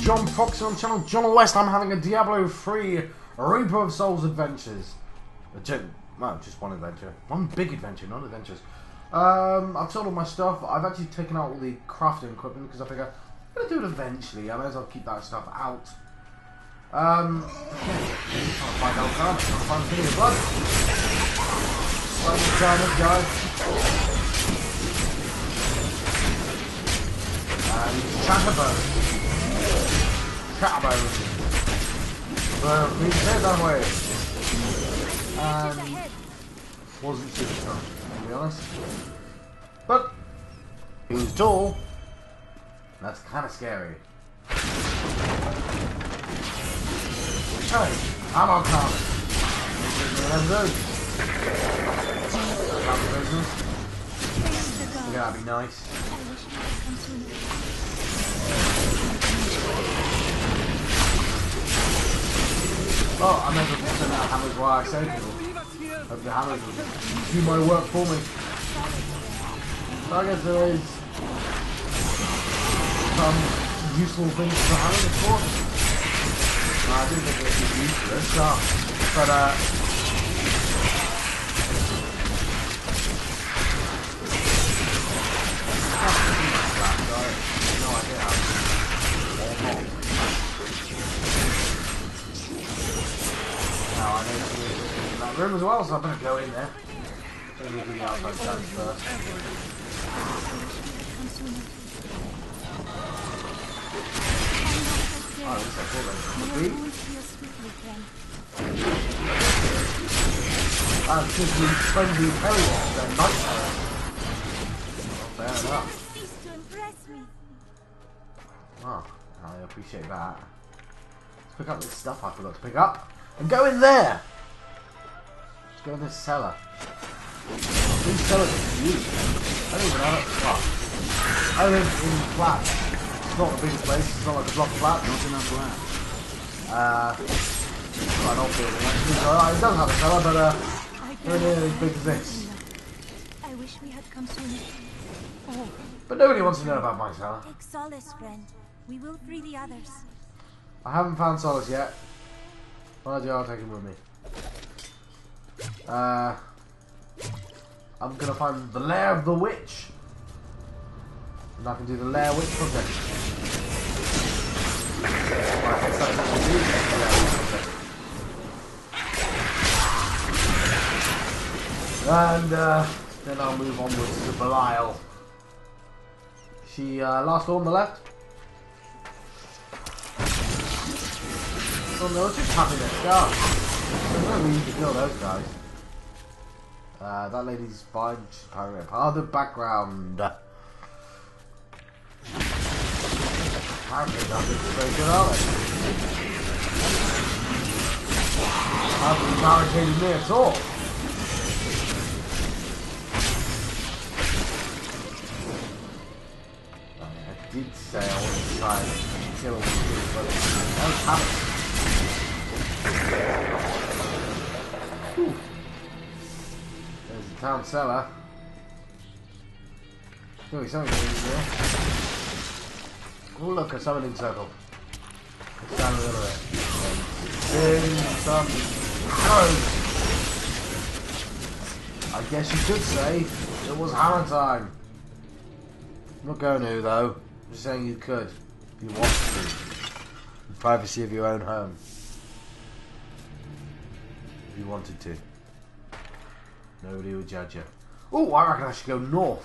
John Proxy on channel John West. I'm having a Diablo 3 Reaper of Souls adventures. Well, just one adventure. One big adventure, not adventures. I've sold all my stuff. I've actually taken out all the crafting equipment because I figure I'm going to do it eventually. I may as well keep that stuff out. Okay. Trying to find out trying to find a thing of blood. Find the damage, guys. Chatterbone. Well, we said that way. And wasn't super strong, to be honest. But he was tall. That's kind of scary. Okay, I'm on common. Yeah, that'd be nice. Oh, I never sent out hammers while I saved people. Hope the hammers will do my work for me. So I guess there is some useful things for hammers, of course. I do think it's useless, but no idea how to do it. Now I know there's in that room as well, so I'm going to go in there. I'm going to do the outside chance first. Oh, at least I thought they would be. And since we friendly perils, they're night terrors. Well, fair enough. Oh, I appreciate that. Let's pick up this stuff I forgot to pick up. And go in there! Let's go in this cellar. These cellars are huge. I don't even know what. I live in flats. It's not the biggest place, it's not like a block of flats. Not enough land. Quite an old building actually, so it does have a cellar, but nowhere near as big as this. I wish we had come sooner. Oh. But nobody wants to know about my cellar. Take solace, friend. We will free the others. I haven't found solace yet. Well, I'll take him with me. I'm gonna find the lair of the witch. And I can do the lair witch project. Well, I guess that's what we do. And then I'll move onwards to Belial. She last door on the left. Oh no, just having a scar. There's no reason to kill those guys. That lady's fine. She's apparently a part of the background. Apparently nothing's very good, are they? Haven't barricaded me at all. I did say I wanted to try and kill them, but I don't have it. Whew. There's the town cellar. There's be something in here. Oh look, a summoning circle. Let's down a little bit. Then some arrows. I guess you could say it was hammer time. I'm not going to though. I'm just saying you could if you want to. In the privacy of your own home. If you wanted to. Nobody would judge you. Oh, I reckon I should go north.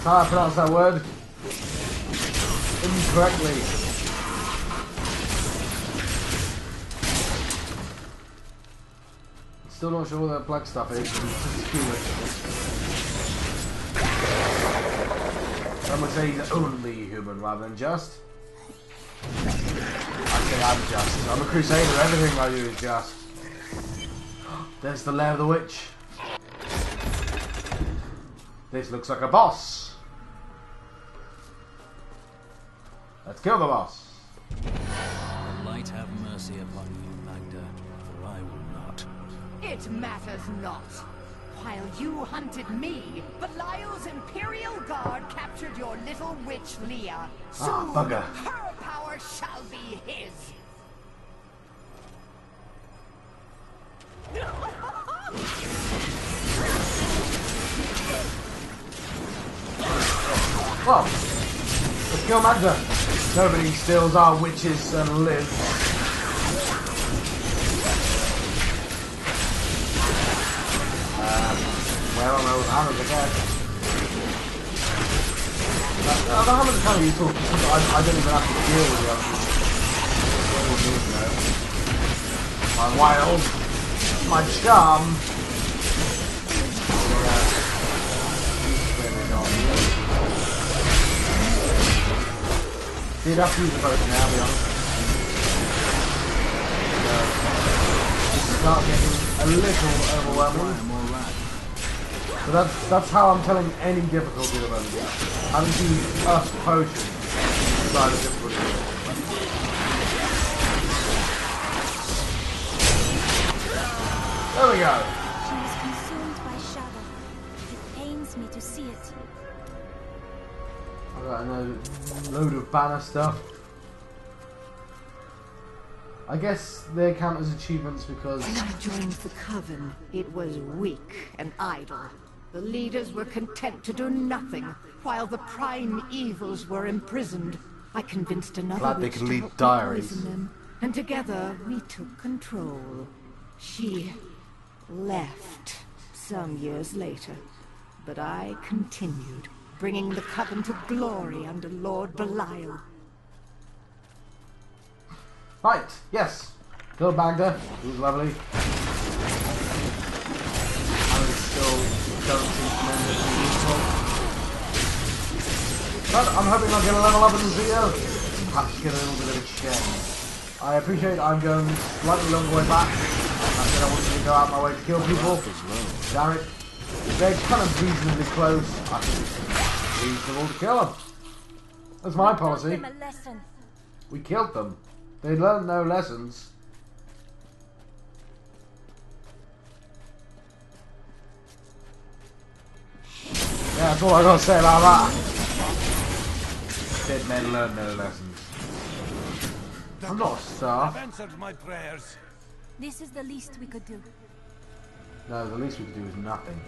How I pronounce that word? Incorrectly. Still not sure what that black stuff is. Some would say he's only human rather than just. I'm just. I'm a Crusader. Everything I do is just. There's the lair of the witch. This looks like a boss. Let's kill the boss. The light have mercy upon you, Magda, for I will not. It matters not. While you hunted me, Belial's Imperial Guard captured your little witch Leah. Soon, bugger. her power shall be his. Well, let's kill Magda. Nobody steals our witches and lives. Where are those hammers again? The hammers are kind of useful because I don't even have to deal with the others. My wild, my charm. Did have to use the boat now, to be honest. Start getting a little overwhelming. So that's how I'm telling any difficulty at the moment. Having to use us potions inside of difficulty. There we go. She is consumed by shadow. It pains me to see it. I've got a load of banner stuff. I guess they count as achievements because... When I joined the Coven, it was weak and idle. The leaders were content to do nothing, while the prime evils were imprisoned. I convinced another Glad they witch could to lead help me diaries. poison them, and together we took control. She left some years later, but I continued, bringing the Coven to glory under Lord Belial. Right, yes. Kill Magda, who's lovely. I still don't seem tremendously useful. But I'm hoping I'll get a level up in this video. Perhaps get a little bit of a check. I appreciate I'm going slightly longer way back. I said I wanted to go out my way to kill people. Damn it. They're kind of reasonably close. I think it's reasonable to kill them. That's my policy. Give them a lesson. We killed them. They learned no lessons. Yeah, that's all I gotta say about that. Dead men learn no lessons. I'm not a star. I've answered my prayers. This is the least we could do. No, the least we could do is nothing.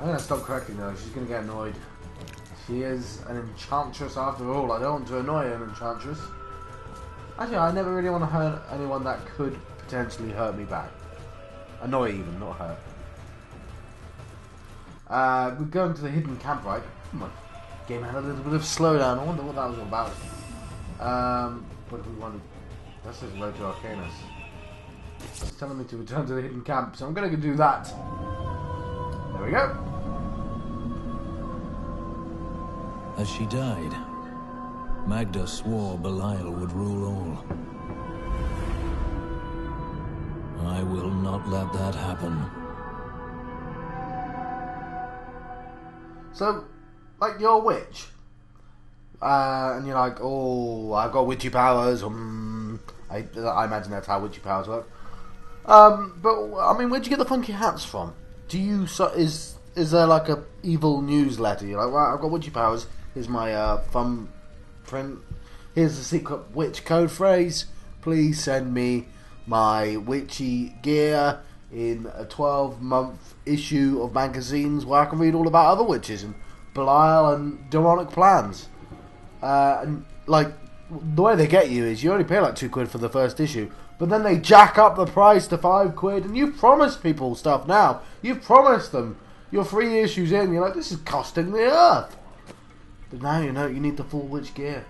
I'm gonna stop correcting her. She's gonna get annoyed. She is an enchantress after all. I don't want to annoy an enchantress. Actually, I never really want to hurt anyone that could potentially hurt me back. Annoy even, not hurt. We're going to the hidden camp, right? My game had a little bit of slowdown. I wonder what that was all about. What do we want to... That says Road to Arcanus. It's telling me to return to the hidden camp, so I'm going to do that. There we go. As she died, Magda swore Belial would rule all. I will not let that happen. So, like, you're a witch. And you're like, oh, I've got witchy powers. I imagine that's how witchy powers work. But, I mean, where'd you get the funky hats from? Do you... Is there, like, a evil newsletter? You're like, well, I've got witchy powers. Here's my thumbprint. Here's the secret witch code phrase. Please send me my witchy gear in a 12-month issue of magazines where I can read all about other witches and Belial and demonic plans. And like the way they get you is you only pay like £2 for the first issue, but then they jack up the price to £5, and you've promised people stuff now. You've promised them. You're 3 issues in. You're like, this is costing the earth. But now you know you need the full witch gear.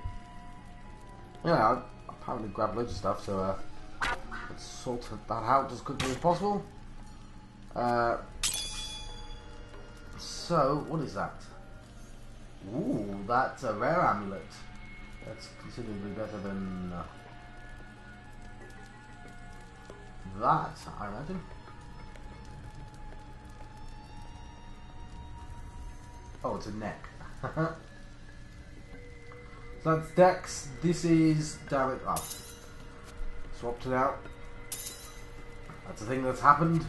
Yeah, I apparently grabbed loads of stuff, so let's sort that out as quickly as possible. So, what is that? Ooh, that's a rare amulet. That's considerably better than that, I imagine. Oh, it's a neck. So that's Dex. This is damage up. Swapped it out. That's a thing that's happened.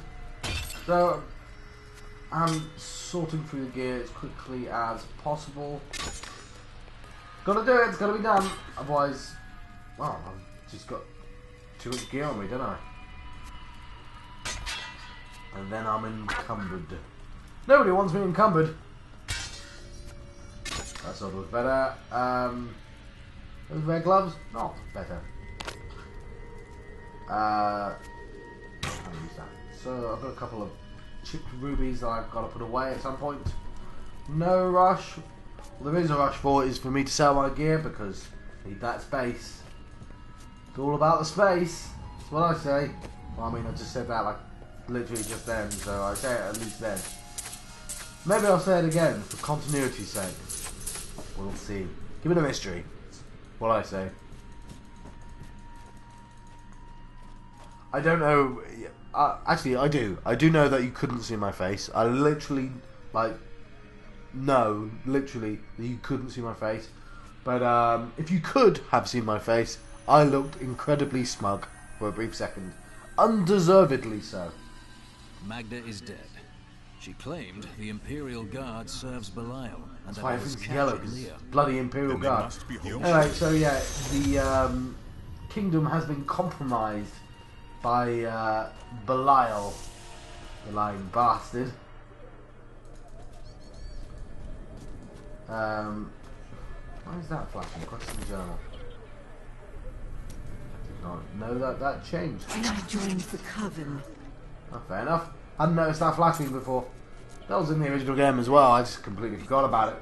So I'm sorting through the gear as quickly as possible. Gotta do it, it's gotta be done. Otherwise, well, I've just got too much gear on me, don't I? And then I'm encumbered. Nobody wants me encumbered. That sort of was better. Those red gloves, not better. I'll use that. So I've got a couple of chipped rubies that I've got to put away at some point. No rush. Well, there is a rush for it is for me to sell my gear because I need that space. It's all about the space. That's what I say. Well, I mean, I just said that like literally just then, so I say it at least then. Maybe I'll say it again for continuity's sake. We'll see. Give it a mystery. What I say. I don't know. Actually, I do. I do know that you couldn't see my face. I literally, like, know, literally, that you couldn't see my face. But if you could have seen my face, I looked incredibly smug for a brief second. Undeservedly so. Magda is dead. She claimed the Imperial Guard serves Belial, and That's why that I was everything's yellow, captured 'cause Leah. bloody Imperial Guard. Anyway, so yeah, the kingdom has been compromised by Belial, the lying bastard. Why is that flashing? Question journal. I did not know that changed. I joined the coven. Oh, fair enough. Hadn't noticed that flashing before. That was in the original game as well. I just completely forgot about it.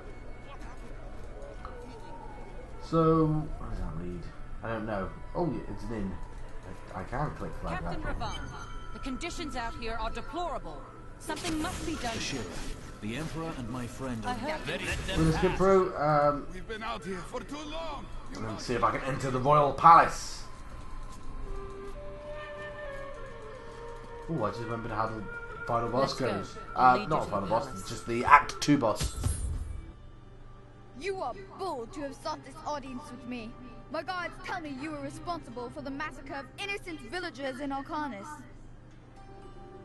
So, where does that lead? I don't know. Oh, it's an inn. I can click like Captain that. Ravan, the conditions out here are deplorable. Something must be done. Ashira, the Emperor and my friend I are heard We're gonna skip through We've been out here for too long. and then see if I can enter the royal palace. Oh, I just remembered how the final boss Let's go. goes. I'll lead you Not to the final the boss, palace. just the Act 2 boss. You are bold to have sought this audience with me. My guards tell me you were responsible for the massacre of innocent villagers in Alcarnis.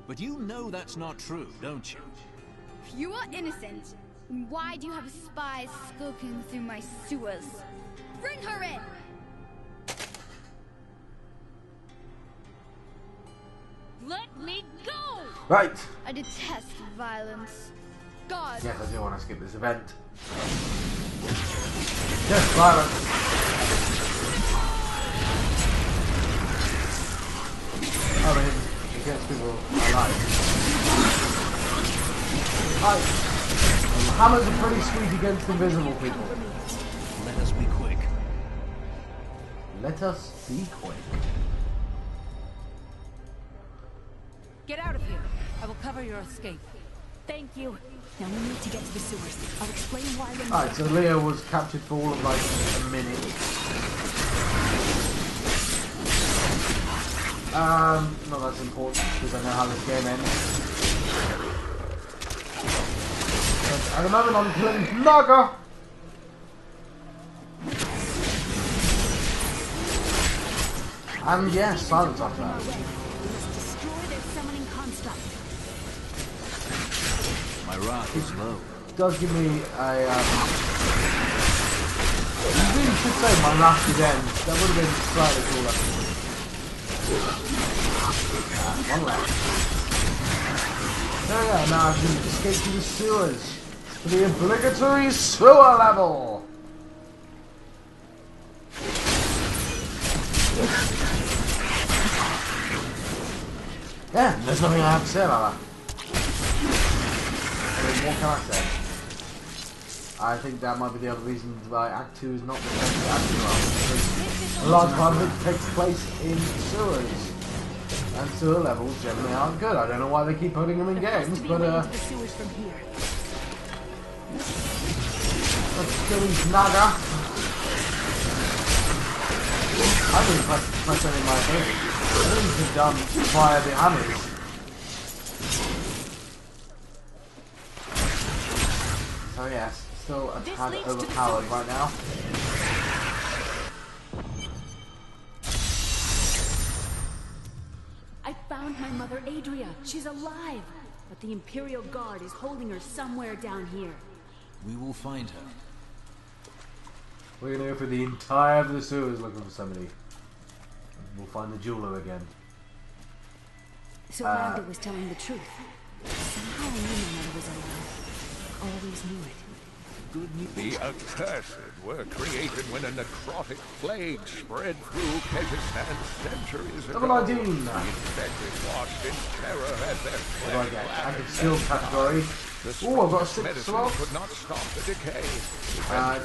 But you know that's not true, don't you? If you are innocent, then why do you have spies skulking through my sewers? Bring her in! Let me go! Right. I detest violence. God, Yes, I do want to skip this event. Yes, violence. I mean, against people I like. Hammers are pretty sweet against invisible people. Let us be quick. Let us be quick. Get out of here. I will cover your escape. Thank you. Now we need to get to the sewers. I'll explain why when Alright, so Leah was captured for all of like a minute. No, that's important because I know how this game ends. But at the moment I'm killing Naga! And yes, silence after that. we must destroy their summoning construct. My wrath is low. It does give me a you really should say my last end. That would have been slightly cooler. One left. There we go, now I can escape to the sewers. To the obligatory sewer level. Yeah, there's nothing I have to say about that. I mean, what can I say? I think that might be the other reason why Act 2 is not the best Act 2 because a large part of it takes place in sewers. And sewer levels generally aren't good. I don't know why they keep putting them in games, but To the sewers from here. let's kill these Naga. I didn't press any of my ability. I think it's done via the hammers. So yes, still a This tad leads to the overpowered sewers. right now. I found my mother Adria. She's alive. but the Imperial Guard is holding her somewhere down here. We will find her. We're gonna go through the entire of the sewers looking for somebody. We'll find the jeweler again. So Randall was telling the truth. Somehow I knew my mother was alive. Always knew it. The accursed were created when a necrotic plague spread through Kazakhstan centuries ago. Double ID. The infected watched in terror as their What do I flesh get? lathered Active skill category. The Ooh, I've got a strongest 6 medicine as well. could not stop the decay.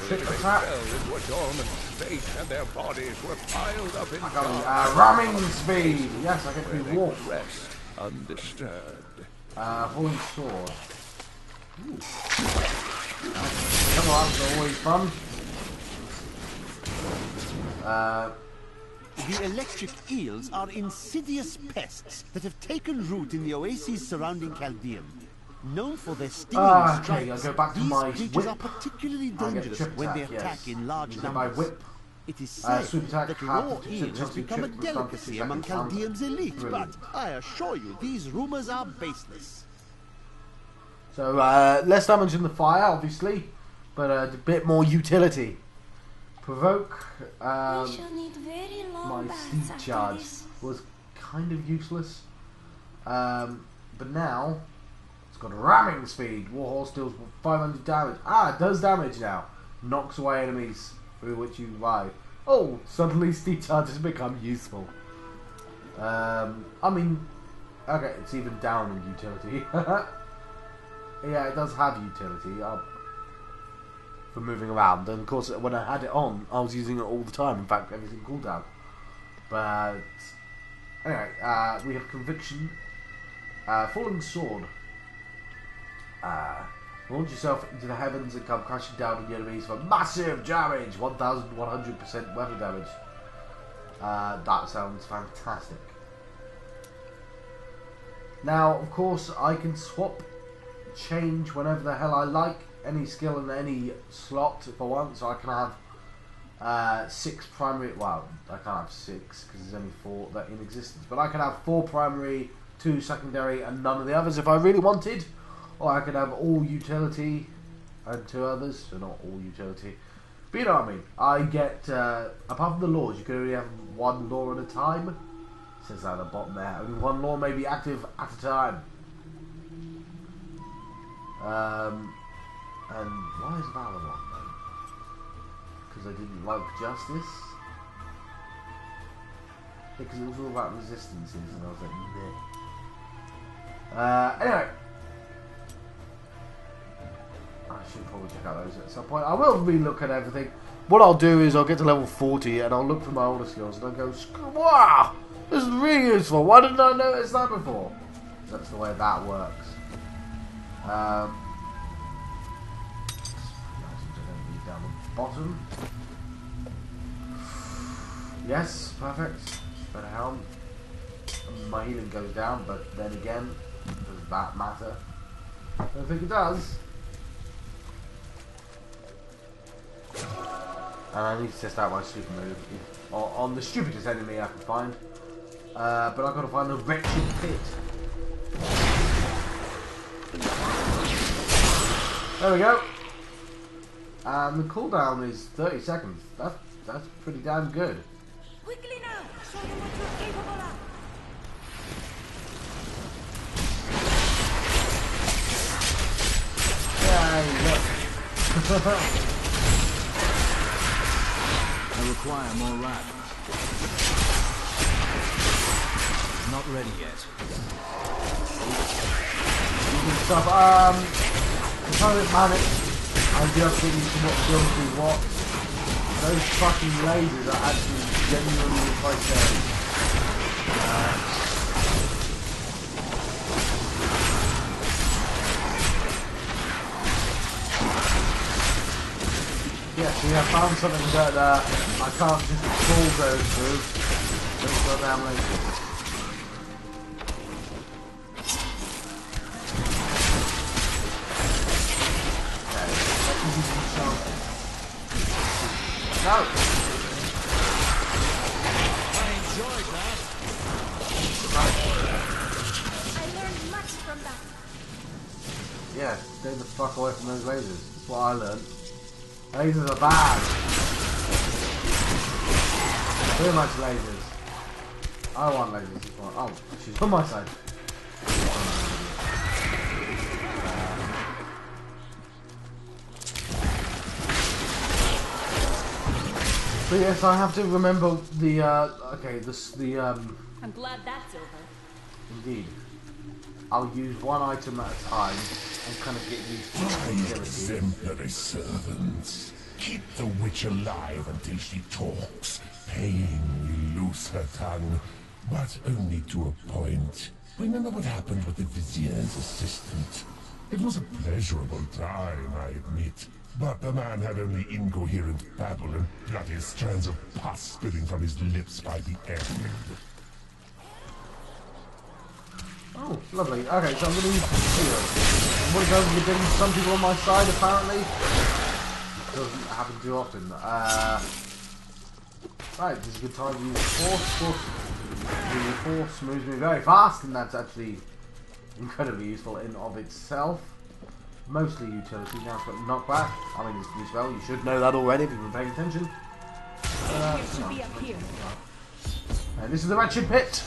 Trick Eventually, they attack. fell into a dormant state, and their bodies were piled up in dark, Ramming speed. Yes, I get to where be they walk. could rest undisturbed. Holy sword. Ooh. Come on, that's always fun. The electric eels are insidious pests that have taken root in the oases surrounding Chaldeum. Known for their stinging Okay, strikes, I'll go back to these my creatures are whip. particularly I get dangerous trip when they attack, attack yes. in large Use my numbers. whip. It is said Sweep attack, that half raw the eel has chance become a to trip, delicacy among seconds. Chaldeum's elite, Brilliant. but I assure you these rumors are baseless. So, less damage in the fire, obviously, but a bit more utility. Provoke. We shall need very long My baths sleep after charge this. was kind of useless. But now, it's got a ramming speed. Warhorse deals 500 damage. It does damage now. Knocks away enemies through which you ride. Oh, suddenly sleep charge has become useful. I mean, okay, it's even down in utility. Yeah, it does have utility for moving around. And of course, when I had it on, I was using it all the time. In fact, everything cooldown. But anyway, we have conviction. Falling sword. Launch yourself into the heavens and come crashing down on the enemies for massive damage. 1,100% weapon damage. That sounds fantastic. Now, of course, I can swap, change whenever the hell I like, any skill in any slot if I want. So I can have 6 primary. Well, I can't have 6 because there's only 4 that in existence. But I can have 4 primary, 2 secondary, and none of the others if I really wanted. Or I could have all utility and 2 others, so not all utility. But you know what I mean. I get, apart from the laws, you can only have 1 law at a time. It says that at the bottom there. Only 1 law may be active at a time. And why is Valor on then? Because I didn't like justice? Because it was all about resistances, and I was like, meh. Anyway. I should probably check out those at some point. I will relook at everything. What I'll do is I'll get to level 40 and I'll look for my older skills and I'll go, wow, this is really useful. Why didn't I notice that before? That's the way that works. Down the bottom. Yes, perfect. Better helm. My healing goes down, but then again, does that matter? I don't think it does. And I need to test out my super move on the stupidest enemy I can find. But I've got to find the wretched pit. There we go. And the cooldown is 30 seconds. That's pretty damn good. Quickly now! Show them what you're capable of! Yeah, look. I require more rad. Not ready yet. Stuff. It's kind of manic. I'm just thinking to what films we watch. Those fucking lasers are actually genuinely quite scary. Yes, we have found something that I can't just bulldoze through. Those goddamn lasers. No! I enjoyed that. I learned much from that. Yeah, stay the fuck away from those lasers. That's what I learned. Lasers are bad. Too much lasers. I want lasers. Oh, she's on my side. But yes, I have to remember the, okay, I'm glad that's over. Indeed. I'll use one item at a time and kind of get used to the exemplary servants. Keep the witch alive until she talks. Pain will loose her tongue, but only to a point. Remember what happened with the vizier's assistant? It was a pleasurable time, I admit. But the man had only incoherent babble and bloody strands of pus spilling from his lips by the end. Oh, lovely. Okay, so I'm going to use heal. What it does is it brings some people on my side, apparently. Doesn't happen too often. Right, this is a good time to use force. Force moves me very fast, and that's actually incredibly useful in of itself. Mostly utility. Now it's got knockback. I mean, it's new spell. You should know that already if you've been paying attention. It should be up here. And this is the Wretched Pit.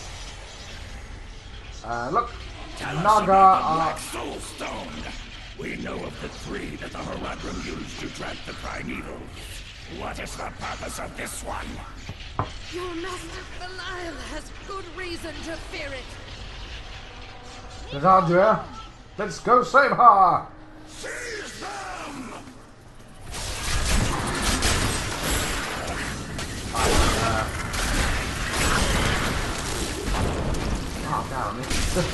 Look, Tell Naga us about the Black Soul Stone. We know of the three that the Horadrim used to trap the primeval. What is the purpose of this one? Your master Belial has good reason to fear it. Cassandra, let's go save her. Seize them! Oh, damn it. This is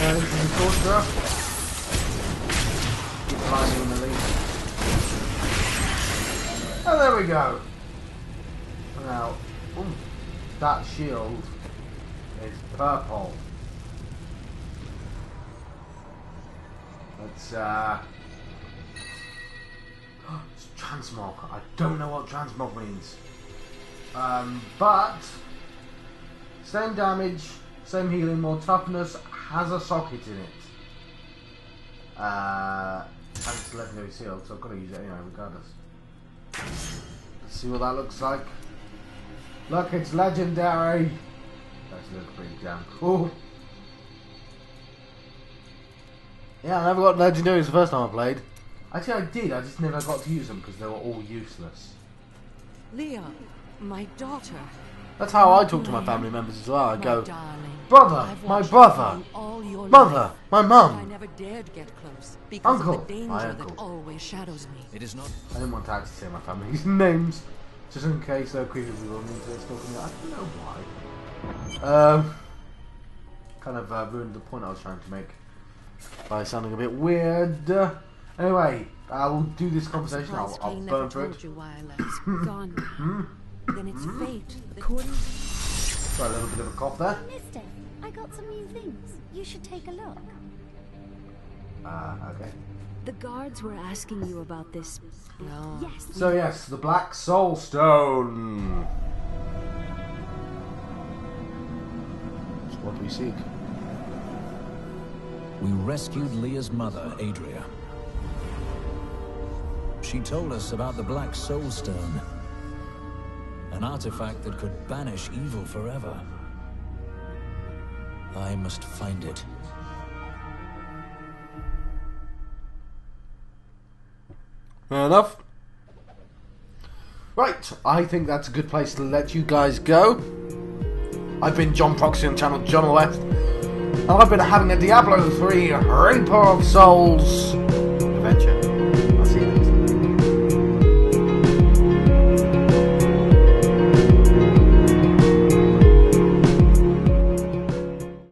the sorcerer. Keep climbing in the lead. Oh, there we go. Now, that shield is purple. Let's, it's transmog. I don't know what transmog means. But same damage, same healing, more toughness, has a socket in it. And it's legendary seal, so I've got to use it anyway, regardless. Let's see what that looks like. Look, it's legendary. That looks pretty damn cool. Yeah, I never got legendaries the first time I played. Actually, I did. I just never got to use them because they were all useless. Leah, my daughter. That's how I talk to my family members as well. I go, Darling, brother, my brother, mother, my I mum, never dared get close because uncle, of the danger my that uncle. always shadows me. It is not. I didn't want to actually say my family's names, just in case they're creepy people need to talk to me. I don't know why. Kind of ruined the point I was trying to make by sounding a bit weird. Anyway, I will do this conversation. I'll burn through it. Gone. Then it's fate. According. Got a little bit of a cough there. Mister, I got some new things. You should take a look. Okay. The guards were asking you about this. No. Yes. So yes, the Black Soul Stone. So what do we seek? We rescued Leah's mother, Adria. She told us about the Black Soul Stone. An artifact that could banish evil forever. I must find it. Fair enough. Right, I think that's a good place to let you guys go. I've been John Proxy on channel John West, and I've been having a Diablo 3 Reaper of Souls adventure.